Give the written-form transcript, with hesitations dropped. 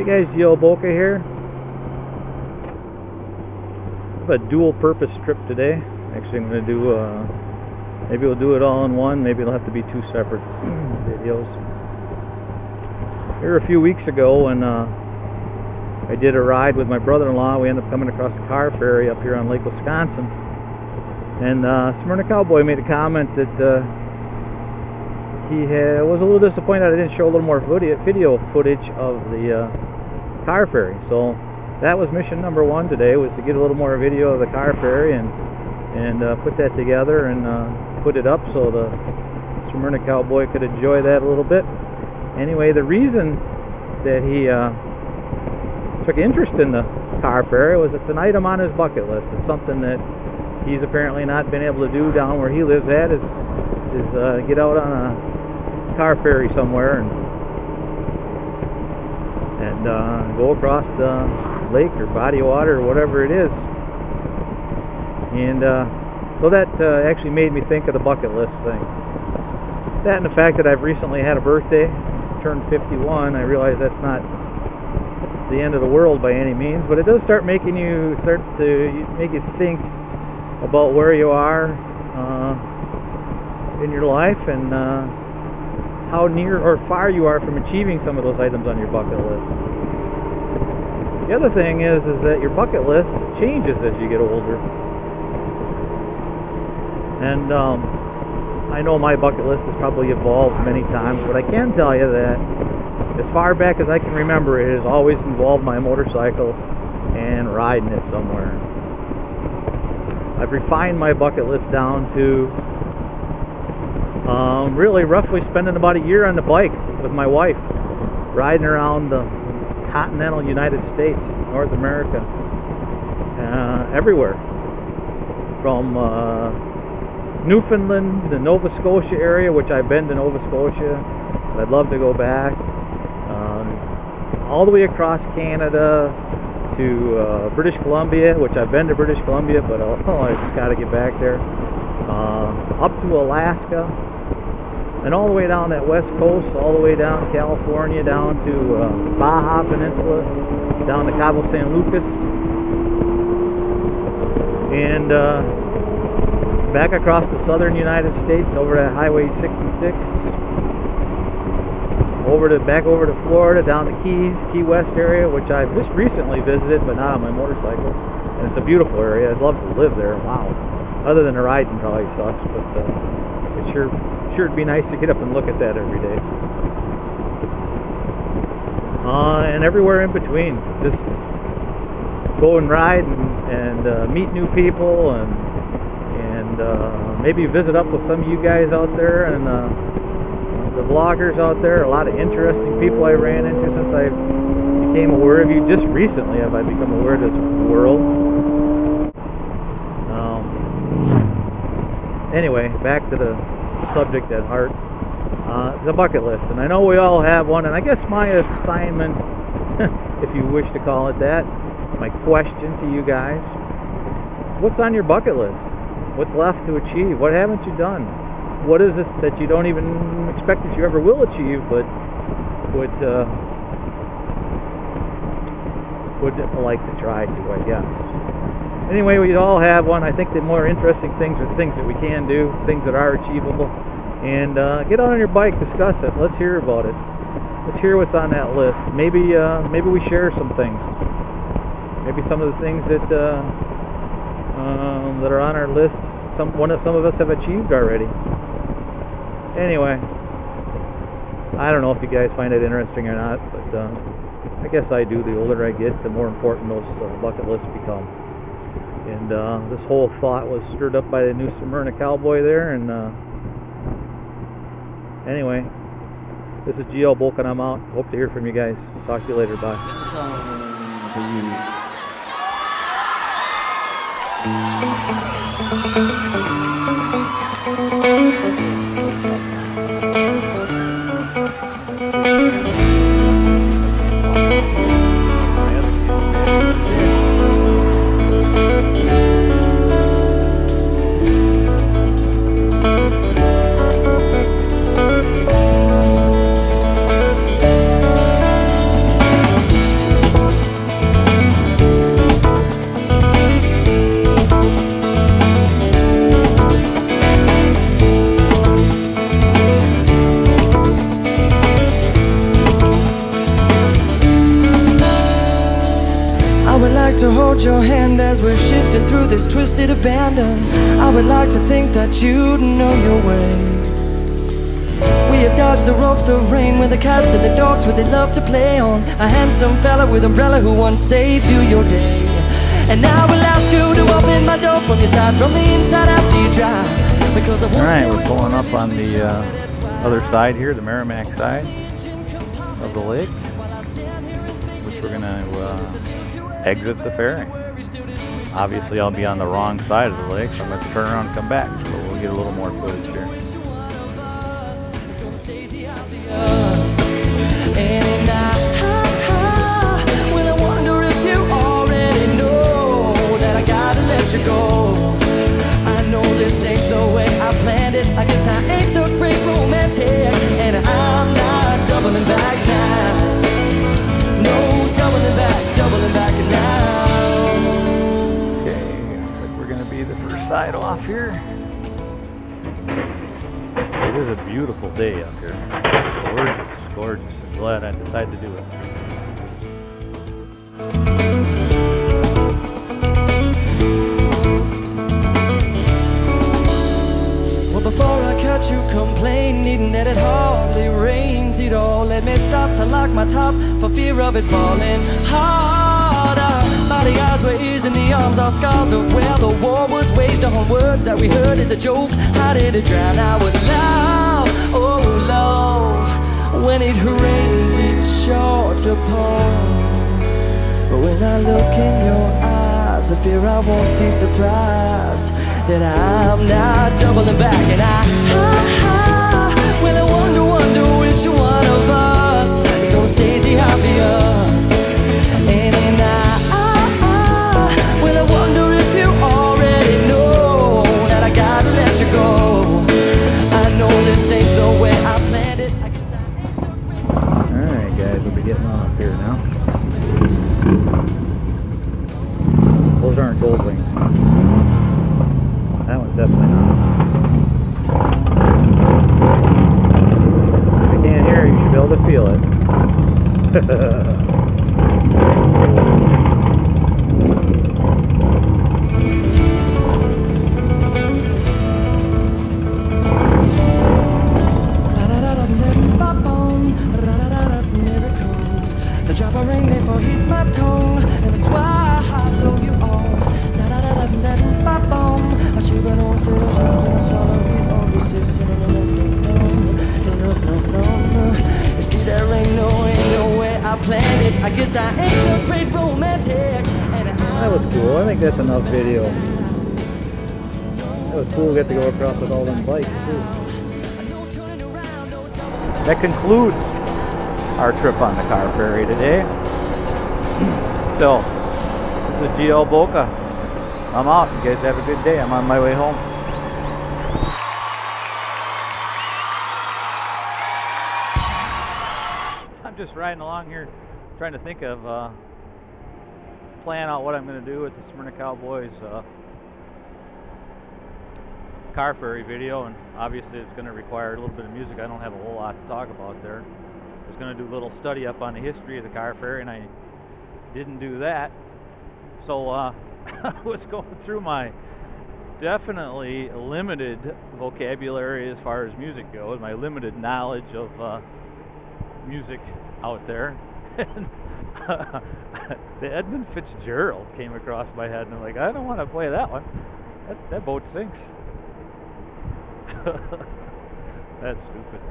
Hey guys, GLBoca here. I have a dual purpose trip today. Actually, I'm going to do, maybe we'll do it all in one, maybe it'll have to be two separate videos. Here a few weeks ago when I did a ride with my brother-in-law, we ended up coming across the car ferry up here on Lake Wisconsin. And theSMYRNcowboy made a comment that he was a little disappointed I didn't show a little more video footage of the car ferry. So that was mission number one today, was to get a little more video of the car ferry and put that together and put it up so the theSMYRNcowboy could enjoy that a little bit. Anyway, the reason that he took interest in the car ferry was it's an item on his bucket list. It's something that he's apparently not been able to do down where he lives at, is get out on a car ferry somewhere and go across the lake or body of water or whatever it is. And so that actually made me think of the bucket list thing. That and the fact that I've recently had a birthday, turned 51. I realize that's not the end of the world by any means, but it does start to make you think about where you are in your life and how near or far you are from achieving some of those items on your bucket list. The other thing is that your bucket list changes as you get older. And I know my bucket list has probably evolved many times, but I can tell you that as far back as I can remember, it has always involved my motorcycle and riding it somewhere. I've refined my bucket list down to really roughly spending about a year on the bike with my wife, riding around the continental United States, North America, everywhere from Newfoundland, the Nova Scotia area, which I've been to Nova Scotia, but I'd love to go back, all the way across Canada to British Columbia, which I've been to British Columbia, but I just got to get back there, up to Alaska, and all the way down that west coast, all the way down to California, down to Baja Peninsula, down to Cabo San Lucas, and back across the southern United States over to Highway 66, back over to Florida, down to Key West area, which I've just recently visited, but not on my motorcycle. And it's a beautiful area. I'd love to live there. Wow. Other than the riding probably sucks, but it sure it'd be nice to get up and look at that every day. And everywhere in between, just go and ride and meet new people and maybe visit up with some of you guys out there and the vloggers out there. A lot of interesting people I ran into since I became aware of you. Just recently have I become aware of this world. Anyway, back to the subject at heart. It's a bucket list, and I know we all have one, and I guess my assignment, if you wish to call it that, my question to you guys: what's on your bucket list? What's left to achieve? What haven't you done? What is it that you don't even expect that you ever will achieve, but would like to try to, I guess. Anyway, we all have one. I think the more interesting things are things that we can do, things that are achievable. And get out on your bike, discuss it. Let's hear about it. Let's hear what's on that list. Maybe we share some things. Maybe some of the things that are on our list, some of us have achieved already. Anyway, I don't know if you guys find it interesting or not, but I guess I do. The older I get, the more important those bucket lists become. And this whole thought was stirred up by the new theSMYRNcowboy there. And anyway, this is GLBoca and I'm out. Hope to hear from you guys. Talk to you later. Bye. This is for you. like to hold your hand as we're shifting through this twisted abandon. I would like to think that you know your way. We have dodged the ropes of rain with the cats and the dogs where they love to play on. A handsome fella with umbrella who once saved you your day. And now I will ask you to open my door from your side, from the inside after you drive. Because I won't. Alright, we're pulling up on the other side here, the Merrimack side of the lake, which we're going to exit the ferry. Obviously I'll be on the wrong side of the lake, so I'm going to turn around and come back, so we'll get a little more footage here. Well, I wonder if you already know that I gotta let you go. I know this ain't the way I planned it. I guess I ain't the great romantic, and I'm not doubling back now. No, doubling back now. Okay, looks like we're gonna be the first side off here. It is a beautiful day up here. Gorgeous, gorgeous. I'm glad I decided to do it. Well, before I catch you complaining that it hardly rains at all, let me stop to lock my top for fear of it falling harder. Body eyes were ears in the arms are scars of where the war was waged on words that we heard as a joke. How did it drown out with love? Oh, love. When it rains, it's sure to pour. But when I look in your eyes, I fear I won't see surprise that I'm not doubling back. And well, I wonder which one of us is gonna stay the obvious. And well, I wonder if you already know that I gotta let you go. I know this ain't the way I planned it. Alright guys, we'll be getting off here now. Those aren't gold wings. That one's definitely not. If you can't hear it, you should be able to feel it. The drop of rain therefore hit my tongue, and that's why I know you all. I sugar don't say I'm gonna swallow it all. This is you see, there ain't no way I planned it. I guess I ain't a great romantic. That was cool. I think that's enough video. That was cool. We got to go across with all them bikes too. That concludes our trip on the car ferry today. So, this is GLBoca. I'm out. You guys have a good day. I'm on my way home. I'm just riding along here trying to think of plan out what I'm going to do with the SMYRNcowboy's car ferry video, and obviously it's going to require a little bit of music. I don't have a whole lot to talk about there. I was going to do a little study up on the history of the car ferry, and I didn't do that. So I was going through my definitely limited vocabulary as far as music goes, my limited knowledge of music out there. And the Edmund Fitzgerald came across my head, and I'm like, I don't want to play that one. That boat sinks. That's stupid.